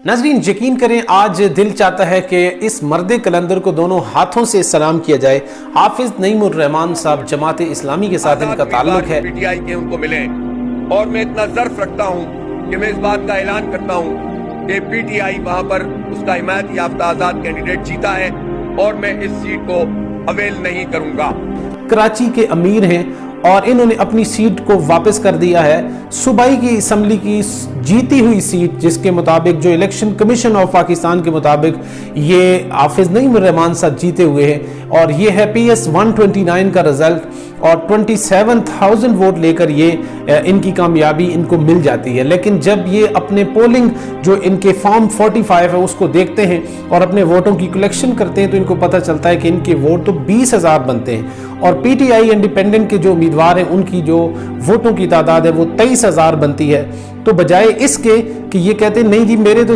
नाज़रीन यकीन करें आज दिल चाहता है कि इस मर्द कलंदर को दोनों हाथों से सलाम किया जाए। हाफिज नईमुर रहमान साहब जमात इस्लामी के साथ इनका ताल्लुक है। पीटीआई के उनको मिले और मैं इतना ज़र्फ रखता हूं कि मैं इस बात का ऐलान करता हूं कि पीटीआई वहां पर उसका हिमायत याफ्ता आजाद कैंडिडेट जीता है और मैं इस सीट को अवेल नहीं करूंगा। कराची के अमीर हैं और इन्होंने अपनी सीट को वापस कर दिया है। सूबाई की असम्बली की जीती हुई सीट जिसके मुताबिक जो इलेक्शन कमीशन ऑफ पाकिस्तान के मुताबिक ये हाफिज नईमुर रहमान साहब जीते हुए हैं और ये है PS 129 का रिजल्ट और 27,000 वोट लेकर ये इनकी कामयाबी इनको मिल जाती है। लेकिन जब ये अपने पोलिंग जो इनके फॉर्म 45 है उसको देखते हैं और अपने वोटों की कलेक्शन करते हैं तो इनको पता चलता है कि इनके वोट तो 20,000 बनते हैं और पीटीआई इंडिपेंडेंट के जो उम्मीदवार हैं उनकी जो वोटों की तादाद है वो 23,000 बनती है। तो बजाय इसके कि ये कहते हैं नहीं जी मेरे तो